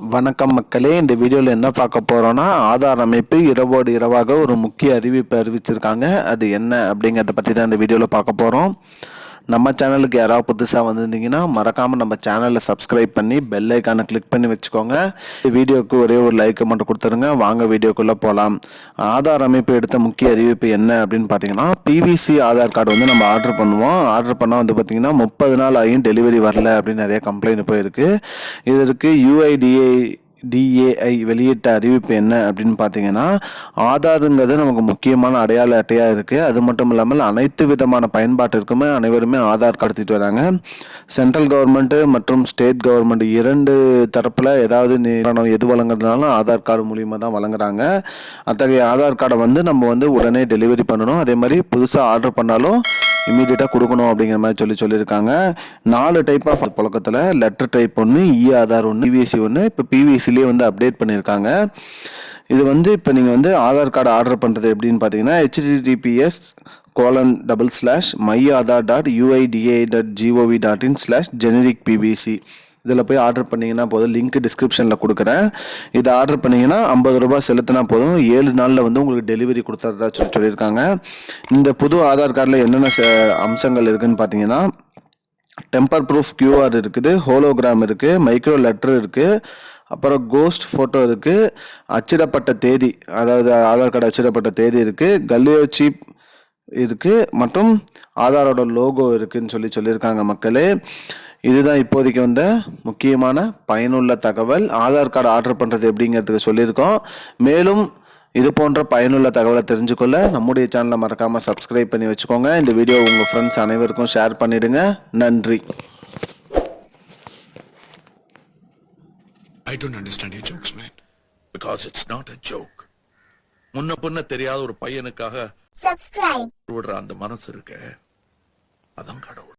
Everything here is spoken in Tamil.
வணக்கம் மக்களே, இந்த வீடியோவில் என்ன பார்க்க போகிறோன்னா, ஆதார் அமைப்பு இரவோடு இரவாக ஒரு முக்கிய அறிவிப்பை அறிவிச்சிருக்காங்க. அது என்ன அப்படிங்கிறத பற்றி தான் இந்த வீடியோவில் பார்க்க போகிறோம். நம்ம சேனலுக்கு யாராவது புதுசாக வந்திருந்தீங்கன்னா மறக்காமல் நம்ம சேனலை சப்ஸ்கிரைப் பண்ணி பெல் ஐக்கானை கிளிக் பண்ணி வச்சுக்கோங்க. வீடியோவுக்கு ஒரே ஒரு லைக்கை மட்டும் கொடுத்துருங்க. வாங்க வீடியோக்குள்ளே போகலாம். ஆதார் அமைப்பு எடுத்த முக்கிய அறிவிப்பு என்ன அப்படின்னு பார்த்தீங்கன்னா, பிவிசி ஆதார் கார்டு வந்து நம்ம ஆர்டர் பண்ணுவோம். ஆர்டர் பண்ணால் வந்து பார்த்திங்கன்னா 30 நாள் ஆகியும் டெலிவரி வரல அப்படின்னு நிறைய கம்ப்ளைண்ட் போயிருக்கு. இதற்கு UIDAI வெளியிட்ட அறிவிப்பு என்ன அப்படின்னு பார்த்தீங்கன்னா, ஆதாருங்கிறது நமக்கு முக்கியமான அடையாள அட்டையாக இருக்குது. அது மட்டும் இல்லாமல் அனைத்து விதமான பயன்பாட்டிற்குமே அனைவருமே ஆதார் கடத்திட்டு வராங்க. சென்ட்ரல் கவர்மெண்ட்டு மற்றும் ஸ்டேட் கவர்மெண்ட் 2 தரப்பில் ஏதாவது நிறுவனம் எது வழங்குறதுனாலும் ஆதார் கார்டு மூலியமாக தான் வழங்குறாங்க. அத்தகைய ஆதார் கார்டை வந்து நம்ம வந்து உடனே டெலிவரி பண்ணணும். அதே மாதிரி புதுசாக ஆர்டர் பண்ணாலும் இமீடியட்டாக கொடுக்கணும் அப்படிங்கிற மாதிரி சொல்லியிருக்காங்க. 4 டைப் ஆஃப் புழக்கத்தில் லெட்டர் டைப் ஒன்று, ஆதார் ஒன்று, பிவிசி ஒன்று. இப்போ பிவிசிலேயே வந்து அப்டேட் பண்ணியிருக்காங்க. இது வந்து இப்போ நீங்கள் வந்து ஆதார் கார்டு ஆர்டர் பண்ணுறது எப்படின்னு பார்த்தீங்கன்னா, https://myadar.uida.gov.in/generic-pvc இதில் போய் ஆர்டர் பண்ணிங்கன்னா போதும். லிங்க் டிஸ்கிரிப்ஷனில் கொடுக்குறேன். இதை ஆர்டர் பண்ணிங்கன்னா 50 ரூபாய் செலுத்தினா போதும். 7 நாளில் வந்து உங்களுக்கு டெலிவரி கொடுத்துறதா சொல்லியிருக்காங்க. இந்த புது ஆதார் கார்டில் என்னென்ன அம்சங்கள் இருக்குதுன்னு பார்த்தீங்கன்னா, டெம்பர் ப்ரூஃப் QR இருக்குது, ஹோலோகிராம் இருக்குது, மைக்ரோ லெட்டர் இருக்குது, அப்புறம் கோஸ்ட் ஃபோட்டோ இருக்குது, அச்சிடப்பட்ட தேதி, அதாவது ஆதார் கார்டு அச்சிடப்பட்ட தேதி இருக்குது, கல்லியோ சீப் இருக்குது, மற்றும் ஆதாரோட லோகோ இருக்குதுன்னு சொல்லியிருக்காங்க மக்களே. இதுதான் இப்போதைக்கு வந்த முக்கியமான பயனுள்ள தகவல். ஆதார் கார்டு ஆர்டர் பண்ணுறது எப்படிங்கிறதுக்கு சொல்லியிருக்கோம். மேலும் இது போன்ற பயனுள்ள தகவலை தெரிஞ்சுக்கொள்ள நம்முடைய சேனலை மறக்காமல் சப்ஸ்கிரைப் பண்ணி வச்சுக்கோங்க. இந்த வீடியோ உங்கள் ஃப்ரெண்ட்ஸ் அனைவருக்கும் ஷேர் பண்ணிடுங்க. நன்றி. I don't understand your jokes, man. Because it's not a joke. முன்ன பின்ன தெரியாத ஒரு பையனுக்காக விடுற அந்த மனசு இருக்க, அதான் கடவுள்.